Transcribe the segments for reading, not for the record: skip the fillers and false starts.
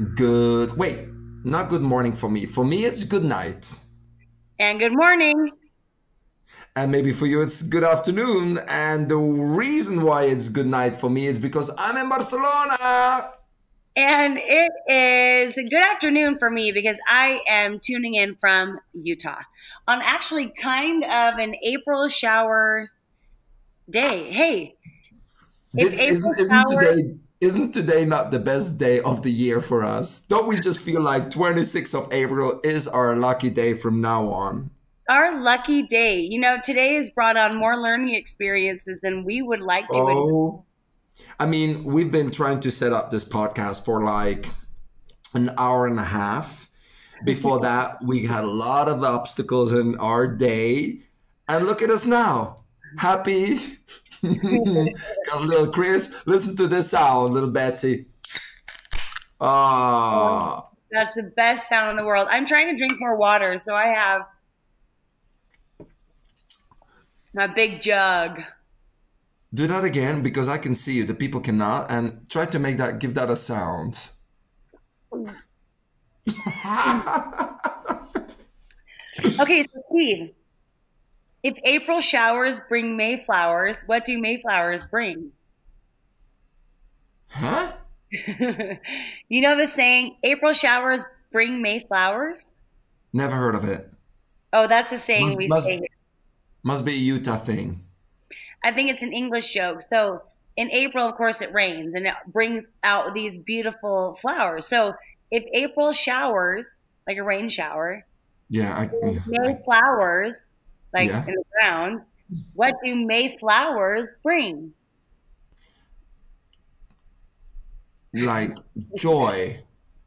Wait, not good morning for me. For me, it's good night. And good morning. And maybe for you, it's good afternoon. And the reason why it's good night for me is because I'm in Barcelona. And it is good afternoon for me because I am tuning in from Utah on actually kind of an April shower day. Hey, if Did, April isn't, isn't shower, today isn't today not the best day of the year for us? Don't we just feel like 26th of April is our lucky day from now on? our lucky day, today has brought on more learning experiences than we would like to admit. Oh, I mean, we've been trying to set up this podcast for like an hour and a half. Before that, we had a lot of obstacles in our day. And look at us now. Happy. Got a little Chris. Listen to this sound, little Betsy. Ah. That's the best sound in the world. I'm trying to drink more water, so I have my big jug. Do that again because I can see you. The people cannot. And try to give that a sound. Okay, so Steve, if April showers bring Mayflowers, what do Mayflowers bring? Huh? You know the saying, April showers bring Mayflowers? Never heard of it. Oh, that's a saying Must, we must, say here. must be a Utah thing. I think it's an English joke. So in April, of course, it rains and it brings out these beautiful flowers. So if April showers, like a rain shower, Yeah. Mayflowers, like Yeah. in the ground, what do Mayflowers bring? Like joy.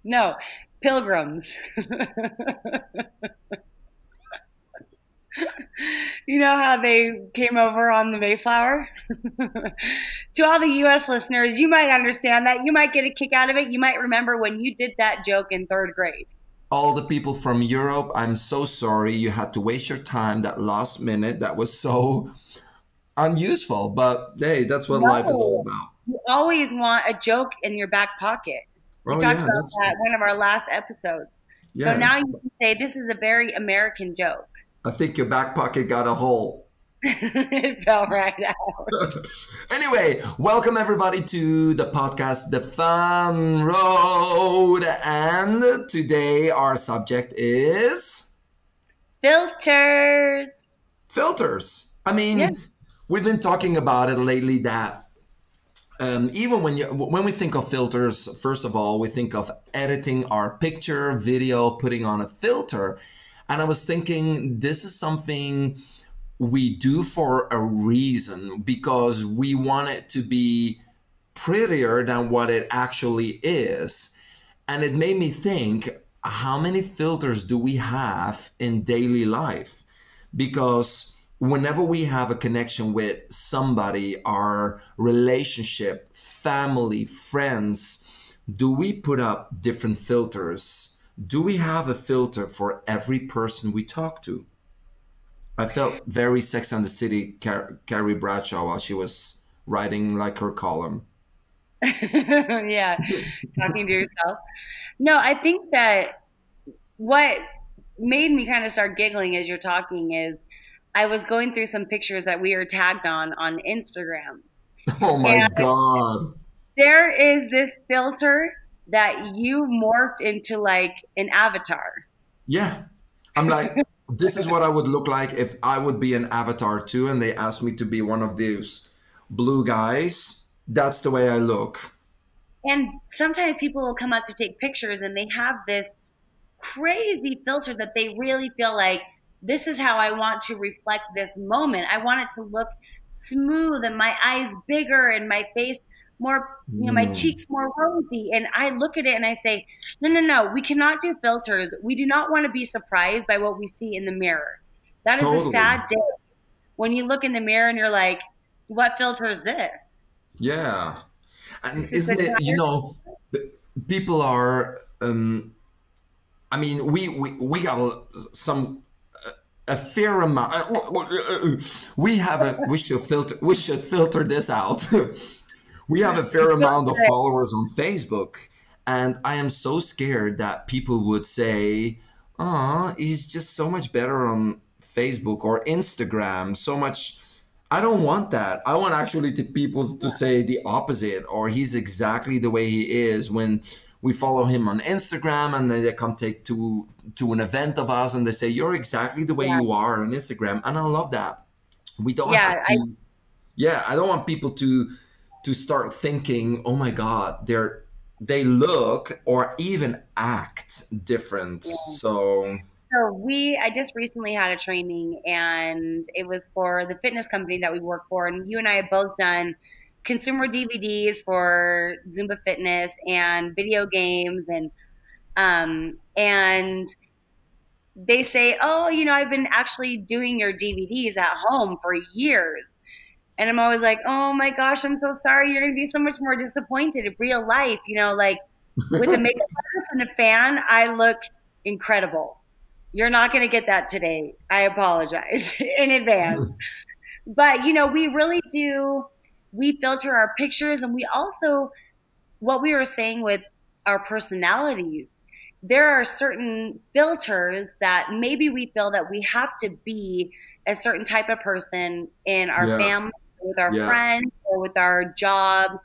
No, pilgrims. You know how they came over on the Mayflower? To all the US listeners, you might understand that. You might get a kick out of it. You might remember when you did that joke in third grade. All the people from Europe, I'm so sorry you had to waste your time that last minute. That was so unuseful. But hey, that's what life is all No, about. you always want a joke in your back pocket. We Oh talked yeah, about that's that in one of our last episodes. So yeah. now you can say this is a very American joke. I think your back pocket got a hole. It fell right out. Anyway, welcome everybody to the podcast, The Fun Road. And today our subject is Filters. filters. I Yeah. mean, we've been talking about it lately that even when we think of filters, first of all, we think of editing our picture, video, putting on a filter. And I was thinking this is something we do for a reason because we want it to be prettier than what it actually is. And it made me think, how many filters do we have in daily life? Because whenever we have a connection with somebody, our relationship, family, friends, do we put up different filters? Do we have a filter for every person we talk to? I felt very Sex and the City, Carrie Bradshaw, while she was writing like her column. Yeah, talking to yourself. No, I think that what made me kind of start giggling as you're talking is I was going through some pictures that we are tagged on Instagram. Oh my And God. there is this filter that you morphed into like an avatar. Yeah. I'm like, this is what I would look like if I would be an avatar too, and they asked me to be one of these blue guys. That's the way I look. And sometimes people will come up to take pictures and they have this crazy filter that they really feel like this is how I want to reflect this moment. I want it to look smooth and my eyes bigger and my face more, my Mm, cheeks more rosy. And I look at it and I say, no, no, no, we cannot do filters. We do not want to be surprised by what we see in the mirror. That is a totally. sad day when you look in the mirror and you're like, what filter is this? Yeah. And This is isn't the it, p- people are, I mean, we got some a fair amount. We should filter this out. We have a fair amount of filter. followers on Facebook, And I am so scared that people would say, oh, he's just so much better on Facebook or Instagram, so much. I don't want that. I want actually to people to say the opposite, or he's exactly the way he is when we follow him on Instagram, and then they come take to an event of us and they say, you're exactly the way Yeah. you are on Instagram. And I love that. We don't Yeah. have to, yeah, I don't want people to start thinking, oh my God, they look or even act different. So I just recently had a training, and it was for the fitness company that we work for. And you and I have both done consumer DVDs for Zumba Fitness and video games. And they say, oh, I've been actually doing your DVDs at home for years. And I'm always like, oh my gosh, I'm so sorry. You're going to be so much more disappointed in real life. Like with a makeup artist and a fan, I look incredible. You're not going to get that today. I apologize in advance. But, we really do, we filter our pictures, and we also, what we were saying with our personalities, there are certain filters that maybe we feel that we have to be a certain type of person in our yeah, family, with our yeah. friends, or with our job.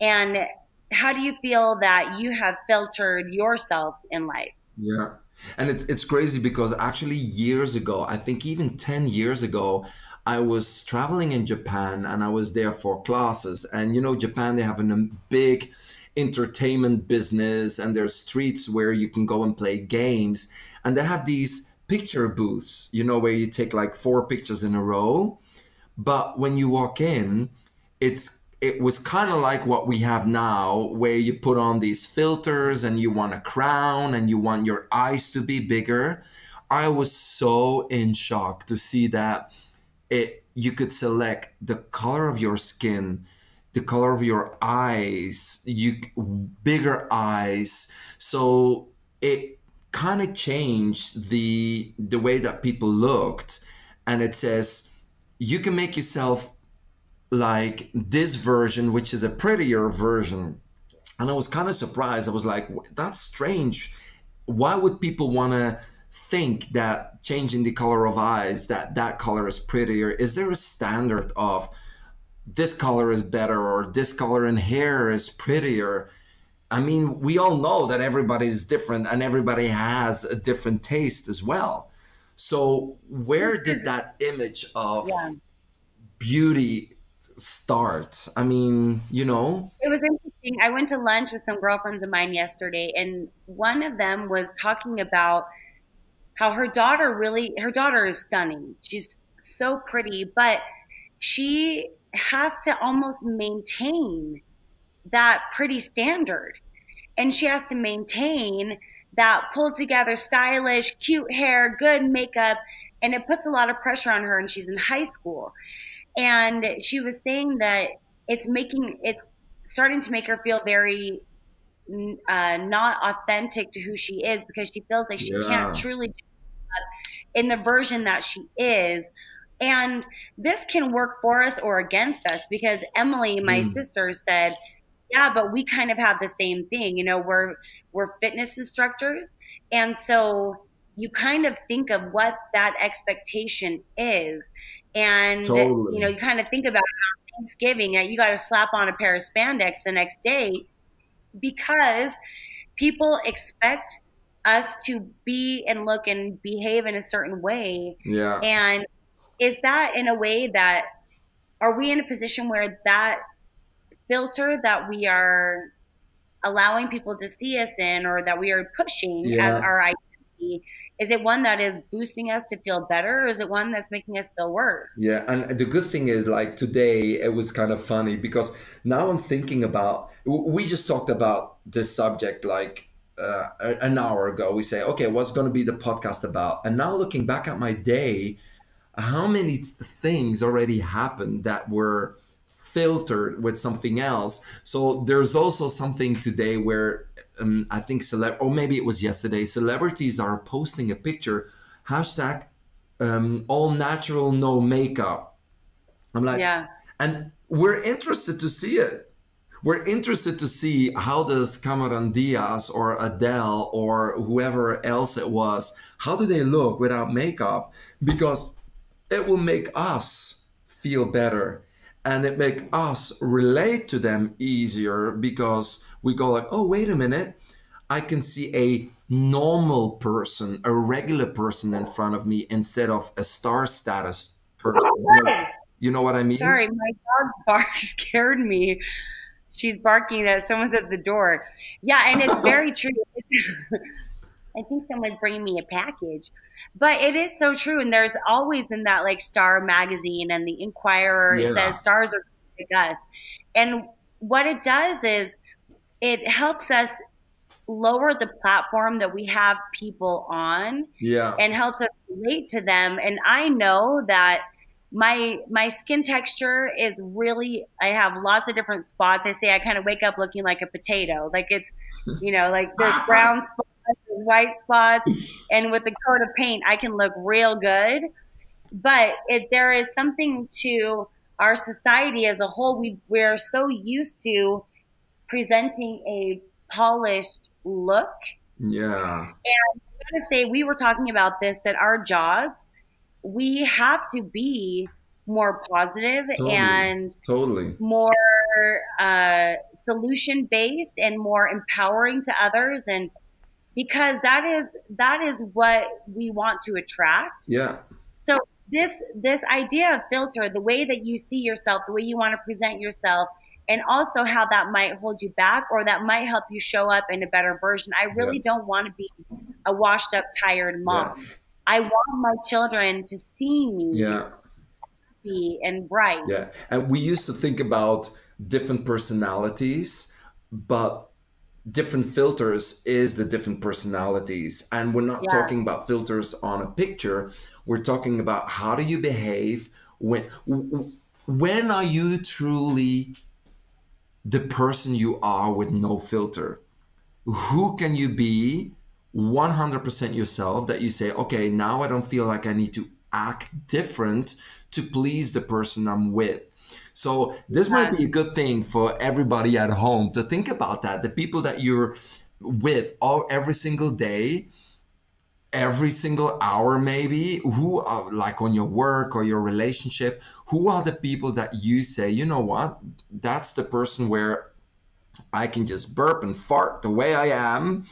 And how do you feel that you have filtered yourself in life? Yeah. And it's crazy because actually years ago, I think even 10 years ago, I was traveling in Japan and I was there for classes. And Japan, they have a big entertainment business, and there's streets where you can go and play games. And they have these picture booths, where you take like 4 pictures in a row. But when you walk in, it was kind of like what we have now, where you put on these filters and you want a crown and you want your eyes to be bigger. I was so in shock to see that you could select the color of your skin, the color of your eyes, bigger eyes. So it kind of changed the way that people looked. And it says you can make yourself like this version, which is a prettier version. And I was kind of surprised. I was like, that's strange. Why would people want to think that changing the color of eyes, that color is prettier? Is there a standard of this color is better, or this color in hair is prettier? I mean, we all know that everybody is different and everybody has a different taste as well. So where did that image of Yeah. beauty start? I mean, It was interesting. I went to lunch with some girlfriends of mine yesterday, and one of them was talking about how her daughter is stunning. She's so pretty, but she has to almost maintain that pretty standard. And she has to maintain that pulled together, stylish, cute hair, good makeup. And it puts a lot of pressure on her, and she's in high school. And she was saying that it's starting to make her feel very not authentic to who she is, because she feels like she can't yeah, truly do that in the version that she is. And this can work for us or against us, because Emily, my mm, sister, said, yeah, but we kind of have the same thing. We're fitness instructors, and so you kind of think of what that expectation is, and totally. you kind of think about Thanksgiving, you got to slap on a pair of spandex the next day, because people expect us to be and look and behave in a certain way. Yeah. And is that in a way that, are we in a position where that filter that we are allowing people to see us in, or that we are pushing as Yeah. our identity, is it one that is boosting us to feel better, or is it one that's making us feel worse? Yeah, and the good thing is, like today, it was kind of funny because now I'm thinking about. We just talked about this subject like an hour ago. We say, okay, what's going to be the podcast about? And now looking back at my day, how many things already happened that were filtered with something else. So there's also something today where I think or maybe it was yesterday, celebrities are posting a picture, hashtag all natural, no makeup. I'm like, Yeah. and we're interested to see it. we're interested to see how does Cameron Diaz or Adele or whoever else it was, how do they look without makeup? Because it will make us feel better, and it make us relate to them easier, because we go like, oh, wait a minute, I can see a normal person, a regular person in front of me instead of a star status person. You know what I mean? Sorry, my dog bark scared me. She's barking at someone's at the door. Yeah, and it's very true. I think someone's bringing me a package, but it is so true. And there's always in that like Star magazine and the Inquirer Yeah. says stars are like us. And what it does is it helps us lower the platform that we have people on Yeah. and helps us relate to them. And I know that my skin texture is really, I have lots of different spots. I say I kind of wake up looking like a potato. Like it's, like there's brown spots, there's white spots, and with the coat of paint, I can look real good. But there is something to our society as a whole. We're so used to presenting a polished look. Yeah. And I gotta say, we were talking about this at our jobs. We have to be more positive Totally. and Totally. more solution based and more empowering to others, and because that is what we want to attract. Yeah. So this idea of filter, the way that you see yourself, the way you want to present yourself, and also how that might hold you back or that might help you show up in a better version. I really don't want to be a washed up, tired mom. Yeah. I want my children to see me happy and bright. Yeah. And we used to think about different personalities, but different filters is the different personalities. And we're not talking about filters on a picture. We're talking about how do you behave when are you truly the person you are with no filter? Who can you be 100% yourself, that you say, okay, now I don't feel like I need to act different to please the person I'm with. So this might be a good thing for everybody at home to think about that. The people that you're with every single day, every single hour, maybe, who are like on your work or your relationship, who are the people that you say, you know what, that's the person where I can just burp and fart the way I am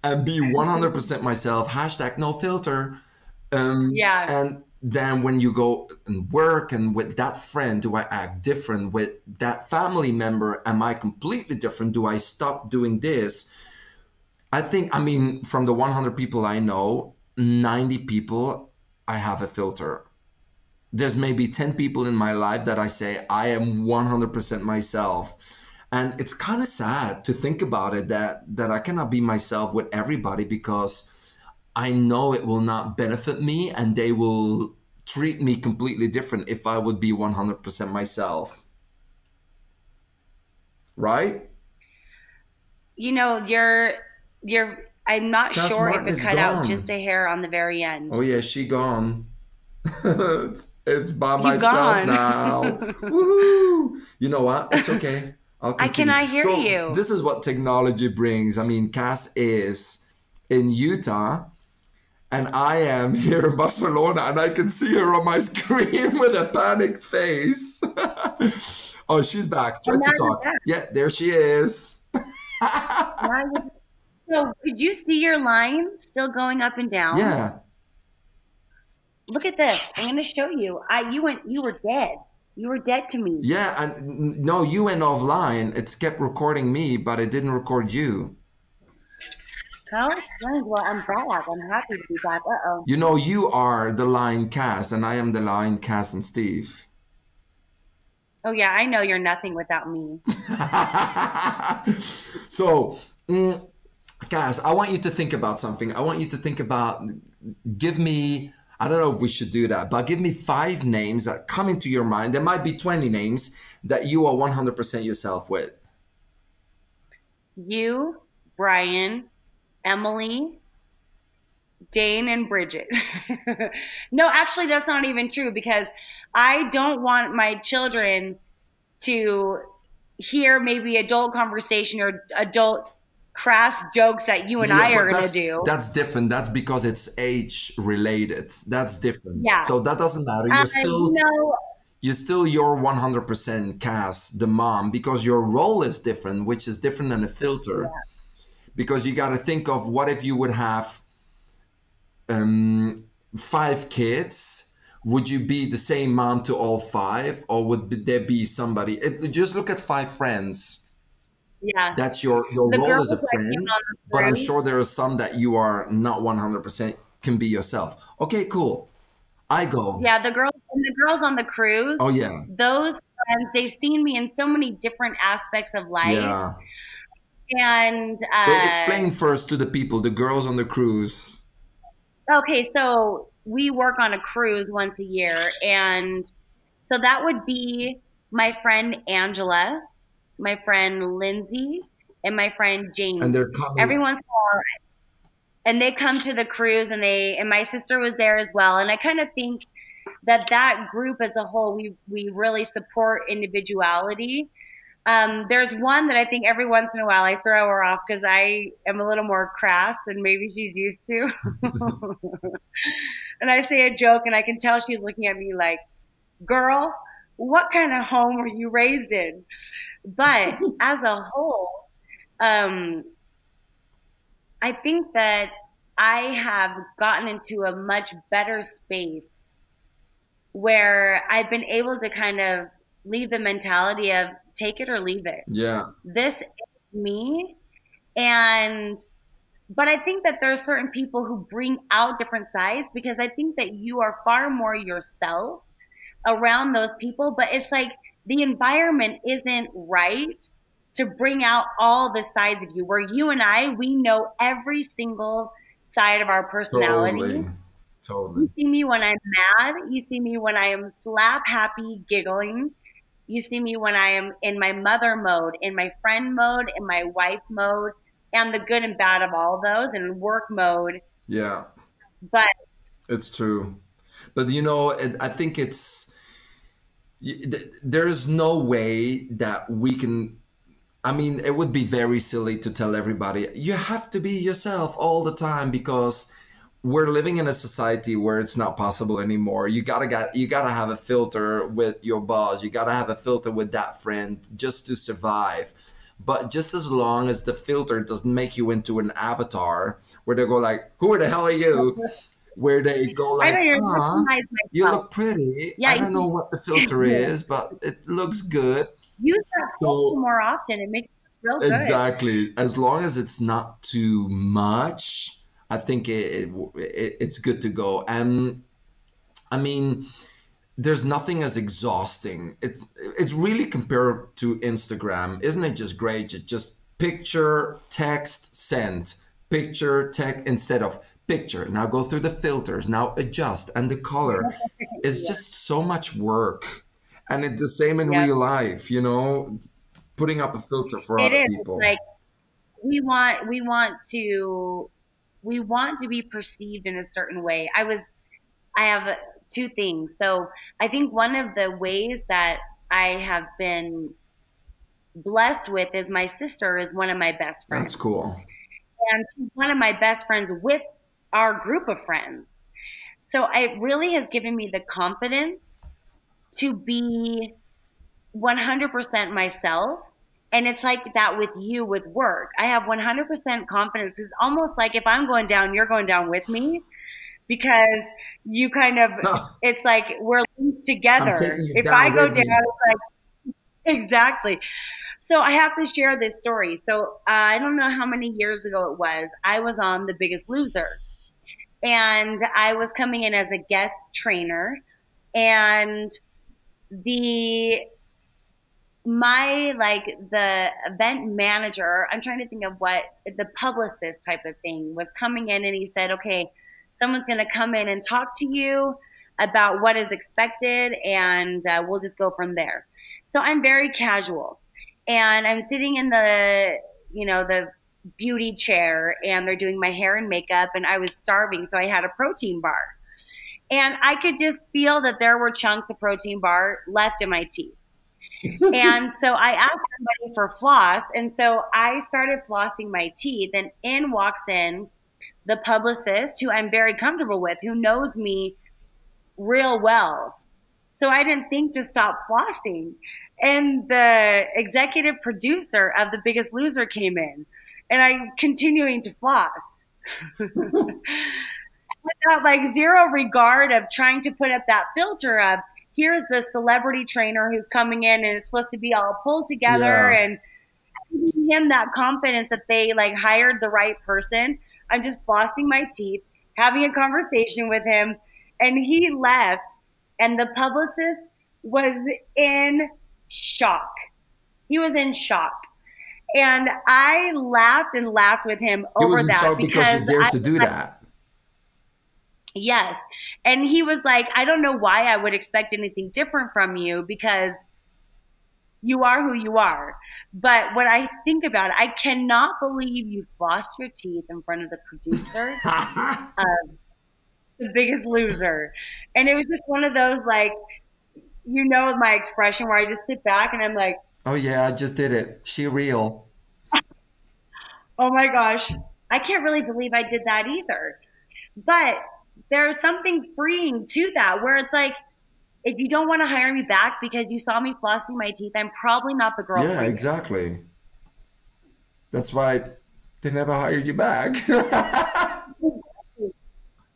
and be 100% myself, hashtag no filter. And then when you go and work and with that friend, do I act different? With that family member, am I completely different? Do I stop doing this? I think, from the 100 people I know, 90 people, I have a filter. There's maybe 10 people in my life that I say I am 100% myself. And it's kind of sad to think about it, that I cannot be myself with everybody, because I know it will not benefit me and they will treat me completely different if I would be 100% myself. Right? I'm not Cass sure Martin if it cut out just a hair on the very end. Oh yeah, she gone. It's by myself gone. now. Woohoo! You know what? It's okay. I'll continue. I cannot hear you. This is what technology brings. Cass is in Utah, and I am here in Barcelona, and I can see her on my screen with a panicked face. Oh, she's back. Try to talk. Yeah, there she is. So, could you see your line still going up and down? Yeah. Look at this. I'm going to show you. You were dead. You were dead to me. Yeah, and no, you went offline. It's kept recording me, but it didn't record you. How strange. Well, I'm back. I'm happy to be back. Uh-oh. You are the line Cass, and I am the line Cass and Steve. Oh, yeah, I know you're nothing without me. So, Cass, I want you to think about something. I want you to think about, give me, I don't know if we should do that, but give me 5 names that come into your mind. There might be 20 names that you are 100% yourself with. You, Brian, Emily, Dane, and Bridget. No, actually, that's not even true, because I don't want my children to hear maybe adult conversation or adult crass jokes that you and Yeah, I are but going to do. that's different. That's because it's age related. That's different. Yeah. So that doesn't matter. You know, You're still your 100% Cass, the mom, because your role is different, which is different than a filter. yeah. Because you got to think of what if you would have 5 kids. Would you be the same mom to all 5, or there be somebody? Just look at 5 friends. Yeah. That's your The role as girls a that came friend, on the but I'm cruise, sure there are some that you are not 100% can be yourself. Okay, cool. I go. yeah, the girls on the cruise, Oh yeah, those friends, they've seen me in so many different aspects of life. yeah. And But explain first to the people, the girls on the cruise. okay, so we work on a cruise once a year, and so that would be my friend Angela, my friend Lindsay, and my friend And Jamie. they're coming. Every once in a while, and they come to the cruise, and my sister was there as well. And I kind of think that group as a whole, we really support individuality. There's one that I think every once in a while I throw her off because I am a little more crass than maybe she's used to. And I say a joke, and I can tell she's looking at me like, girl, what kind of home were you raised in? But as a whole, um, I think that I have gotten into a much better space where I've been able to kind of leave the mentality of take it or leave it. Yeah. This is me. And, but I think that there are certain people who bring out different sides because I think that you are far more yourself around those people. But it's like the environment isn't right to bring out all the sides of you. Where you and I, we know every single side of our personality. Totally. Totally. You see me when I'm mad. You see me when I am slap happy, giggling. You see me when I am in my mother mode, in my friend mode, in my wife mode, and the good and bad of all those, and work mode. Yeah. But It's true. But I think there's no way that we can. I mean, it would be very silly to tell everybody you have to be yourself all the time because we're living in a society where it's not possible anymore. You gotta have a filter with your boss. You gotta have a filter with that friend just to survive. But just as long as the filter doesn't make you into an avatar where they go like, "Who the hell are you?" Where they go I like, don't even "Ah, recognize you myself. look pretty. Yeah, I don't know what the filter is, but it looks good." use that filter So more often. It makes you feel good. exactly, as long as it's not too much, I think it's good to go. And I mean, there's nothing as exhausting. It's really compared to Instagram, isn't it? Just great. Just picture, text, send. Picture, text instead of picture. Now go through the filters. Now adjust, and the color. It's Yeah. just so much work. And it's the same in Yep. real life, putting up a filter for It other is. It's people. like we want to be perceived in a certain way. I have two things. So I think one of the ways that I have been blessed with is my sister is one of my best That's friends. cool. And she's one of my best friends with our group of friends. So it really has given me the confidence to be 100% myself. And it's like that with you with work. I have 100% confidence. It's almost like if I'm going down, you're going down with me because you kind of, No, it's like we're linked I'm together. taking you If I down go with down, me. it's like, exactly. So I have to share this story. So I don't know how many years ago it was. I was on The Biggest Loser, and I was coming in as a guest trainer, and the the event manager, I'm trying to think of what the publicist type of thing was coming in, and he said, okay, someone's going to come in and talk to you about what is expected, and we'll just go from there. So I'm very casual, and I'm sitting in the beauty chair, and they're doing my hair and makeup, and I was starving, so I had a protein bar, and I could just feel that there were chunks of protein bar left in my teeth. And so I asked somebody for floss. And so I started flossing my teeth, and in walks in the publicist who I'm very comfortable with, who knows me real well. So I didn't think to stop flossing. And the executive producer of The Biggest Loser came in, and I'm continuing to floss without like zero regard of trying to put up that filter of here's the celebrity trainer who's coming in and it's supposed to be all pulled together, Yeah. and giving him that confidence that they like hired the right person. I'm just flossing my teeth, having a conversation with him, and he left, and the publicist was in shock. He was in shock. And I laughed and laughed with him He was over in that shock because you because dared to do that. yes. And he was like, I don't know why I would expect anything different from you because you are who you are. But when I think about it, I cannot believe you flossed your teeth in front of the producer of The Biggest Loser. And it was just one of those, like, my expression where I just sit back and I'm like, Oh yeah, I just did it. She real. oh my gosh, I can't really believe I did that either. But there's something freeing to that where it's like, if you don't want to hire me back because you saw me flossing my teeth, I'm probably not the girl Yeah, for you. exactly. That's why they never hired you back. It's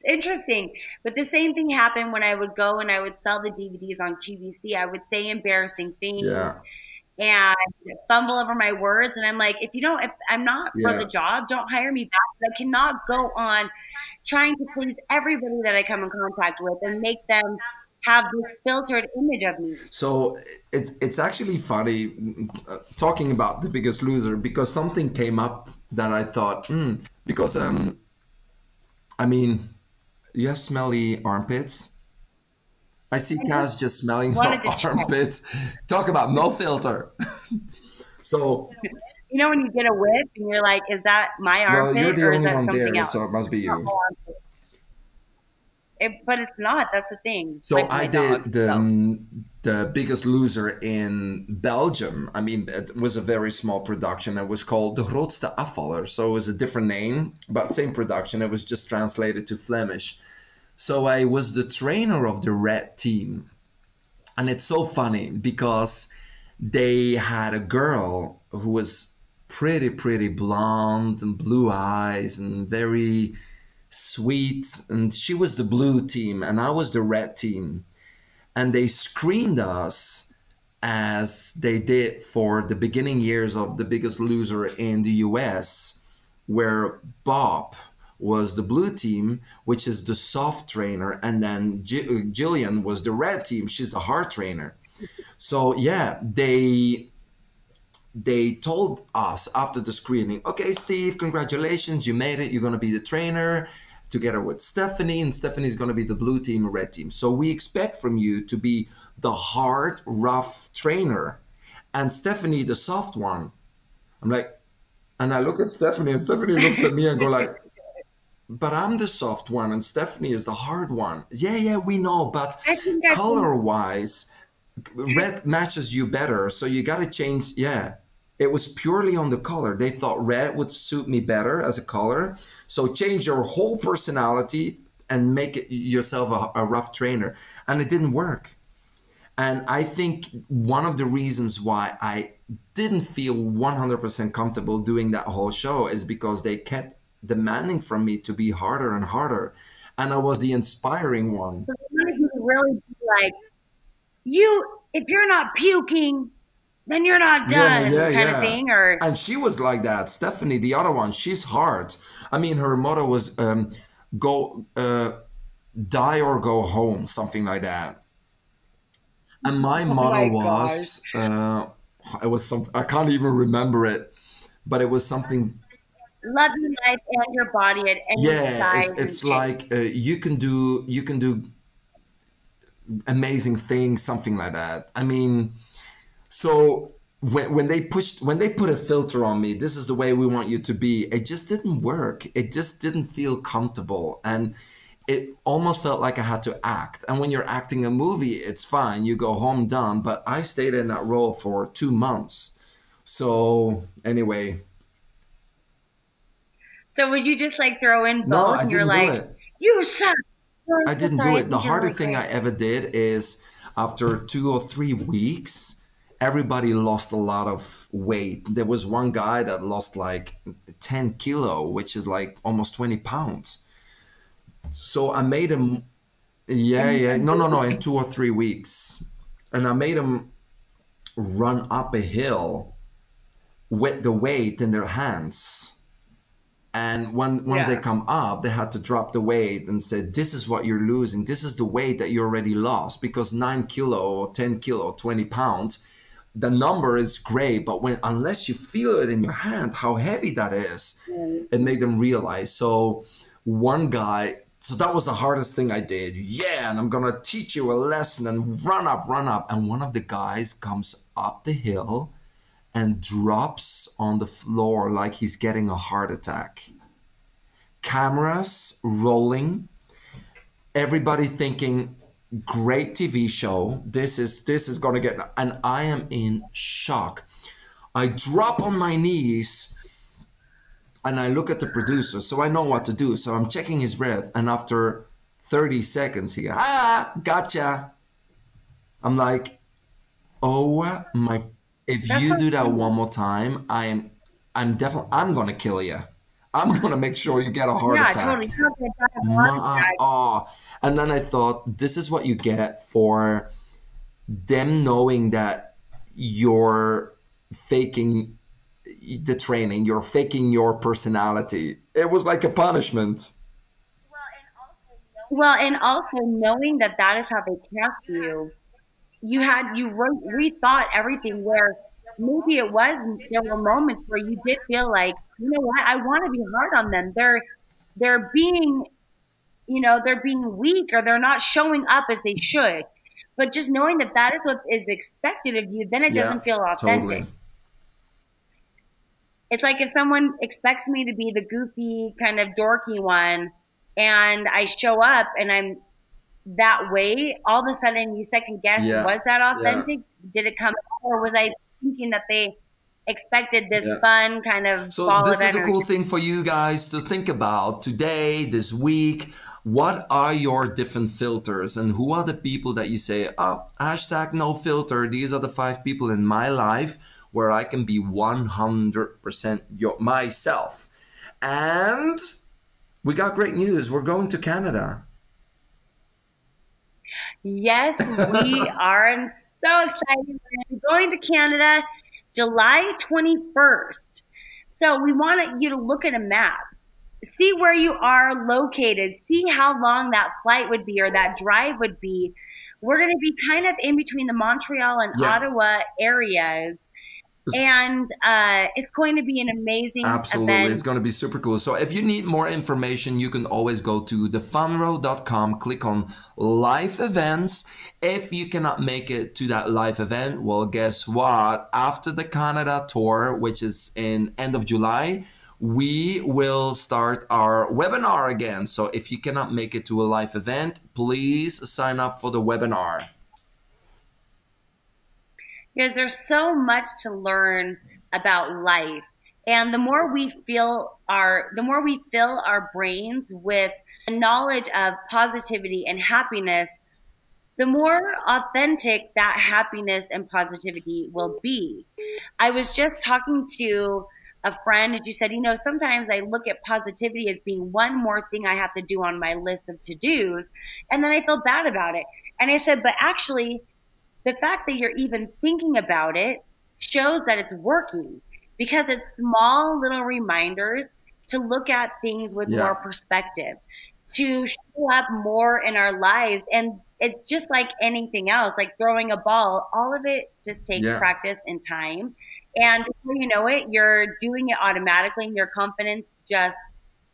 interesting. But the same thing happened when I would go and I would sell the DVDs on QVC. I would say embarrassing things Yeah, and fumble over my words. And I'm like, if I'm not for yeah. the job, don't hire me back. But I cannot go on trying to please everybody that I come in contact with and make them have this filtered image of me. So it's actually funny talking about The Biggest Loser because something came up that I thought, because I mean, you have smelly armpits. I see I Kaz just just smelling her wanted to check. armpits. Talk about no filter. So, When you get a whiff and you're like, is that my well, you're armpit the or is only that one something there, else? so it must be It's not you. my armpit. But it's not. That's the thing. So Like I my did dog. So the Biggest Loser in Belgium. I mean, it was a very small production. It was called De Grootste Afvaller. So it was a different name, but same production. It was just translated to Flemish. So I was the trainer of the red team. And it's so funny because they had a girl who was pretty blonde and blue eyes and very sweet, and she was the blue team and I was the red team, and they screened us as they did for the beginning years of The Biggest Loser in the US, where Bob was the blue team, which is the soft trainer, and then Jillian was the red team, she's the hard trainer. So yeah, they told us after the screening, okay, Steve, congratulations, you made it. You're going to be the trainer together with Stephanie, and Stephanie's going to be the blue team, red team. So we expect from you to be the hard, rough trainer, and Stephanie, the soft one. I'm like, and I look at Stephanie, and Stephanie looks at me and go like, but I'm the soft one, and Stephanie is the hard one. Yeah, we know, but I think color-wise, red matches you better, so you got to change. Yeah, it was purely on the color. They thought red would suit me better as a color, so change your whole personality and make it yourself a rough trainer, and it didn't work. And I think one of the reasons why I didn't feel 100% comfortable doing that whole show is because they kept demanding from me to be harder and harder, and I was the inspiring one. so they wanted you to really be like, if you're not puking, then you're not done, kind of Yeah. thing. Or And she was like that. Stephanie, the other one, she's hard. I mean, her motto was go die or go home, something like that. And my oh motto my gosh, was it was some, I can't even remember it, but it was something. love your life and your body at any Yeah, size and it's shape. like you can do amazing things, something like that. I mean, so when they put a filter on me, this is the way we want you to be. It just didn't work. It just didn't feel comfortable, and it almost felt like I had to act. And when you're acting a movie, it's fine. You go home done. But I stayed in that role for 2 months. So anyway. So would you just like throw in No, both? I And you're didn't do like, it. you suck. I didn't Sorry, do I it. The think you're hardest really thing I great. ever did is after 2 or 3 weeks, everybody lost a lot of weight. There was one guy that lost like 10 kilo, which is like almost 20 pounds. So I made him, yeah, And yeah, no, in 2 or 3 weeks. And I made him run up a hill with the weight in their hands. And once they yeah. come up, they had to drop the weight and say, this is what you're losing. This is the weight that you already lost, because 9 kilo or 10 kilo, 20 pounds, the number is great. But unless you feel it in your hand, how heavy that is, it made them realize. So one guy, so that was the hardest thing I did. Yeah, and I'm going to teach you a lesson and run up. And one of the guys comes up the hill and drops on the floor like he's getting a heart attack. Cameras rolling, everybody thinking, great TV show. This is gonna get, and I am in shock. I drop on my knees and I look at the producer, so I know what to do. So I'm checking his breath, and after 30 seconds, he goes, gotcha. I'm like, oh my. If That's you so do that funny. one more time, I'm gonna kill you. I'm gonna make sure you get a heart Yeah, attack. totally. You're not gonna die of a heart attack. And then I thought, this is what you get for them knowing that you're faking the training, you're faking your personality. It was like a punishment. Well, and also knowing that that is how they cast you, rethought everything. Where maybe there were moments where you did feel like, you know what, I want to be hard on them. They're being, they're being weak, or they're not showing up as they should. But just knowing that that is what is expected of you, then it Yeah, doesn't feel totally. authentic. It's like if someone expects me to be the goofy, kind of dorky one, and I show up and I'm that way, all of a sudden you second guess, Yeah, was that yeah, authentic? Did it come, or was I thinking that they expected this yeah. fun kind of So ball of this is a cool energy? thing for you guys to think about today, this week. What are your different filters, and who are the people that you say, oh, hashtag no filter? These are the 5 people in my life where I can be 100% myself. And we got great news. We're going to Canada. Yes, we are. I'm so excited. We're going to Canada July 21st. So we want you to look at a map, see where you are located, see how long that flight would be or that drive would be. We're going to be kind of in between the Montreal and Yeah, Ottawa areas. And it's going to be an amazing absolutely. It's event. going to be super cool. So if you need more information, you can always go to thefunrow.com, click on live events. If you cannot make it to that live event, well, guess what? After the Canada tour, which is in end of July, we will start our webinar again. So if you cannot make it to a live event, please sign up for the webinar. Because there's so much to learn about life. And the more we fill our brains with the knowledge of positivity and happiness, the more authentic that happiness and positivity will be. I was just talking to a friend, and she said, sometimes I look at positivity as being one more thing I have to do on my list of to-dos, and then I feel bad about it. And I said, but actually, the fact that you're even thinking about it shows that it's working, because it's small little reminders to look at things with more Yeah. perspective, to show up more in our lives. And it's just like anything else, like throwing a ball, all of it just takes Yeah. practice and time. And before you know it, you're doing it automatically and your confidence just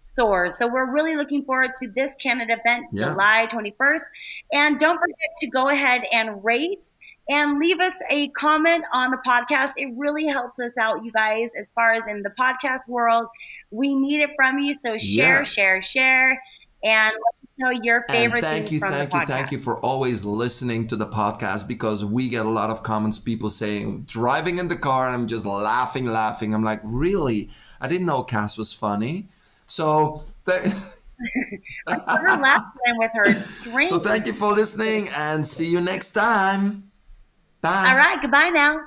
soars. So we're really looking forward to this Canada event, Yeah. July 21st. And don't forget to go ahead and rate and leave us a comment on the podcast. It really helps us out, you guys, as far as in the podcast world. We need it from you. So share, Yeah. share, share. and let us know your And favorite things from the thank you podcast. for always listening to the podcast, because we get a lot of comments, people saying, driving in the car, and I'm just laughing. I'm like, really? I didn't know Cass was funny. So, I put her last time with her so string. thank you for listening, and see you next time. All Bye. right, goodbye now.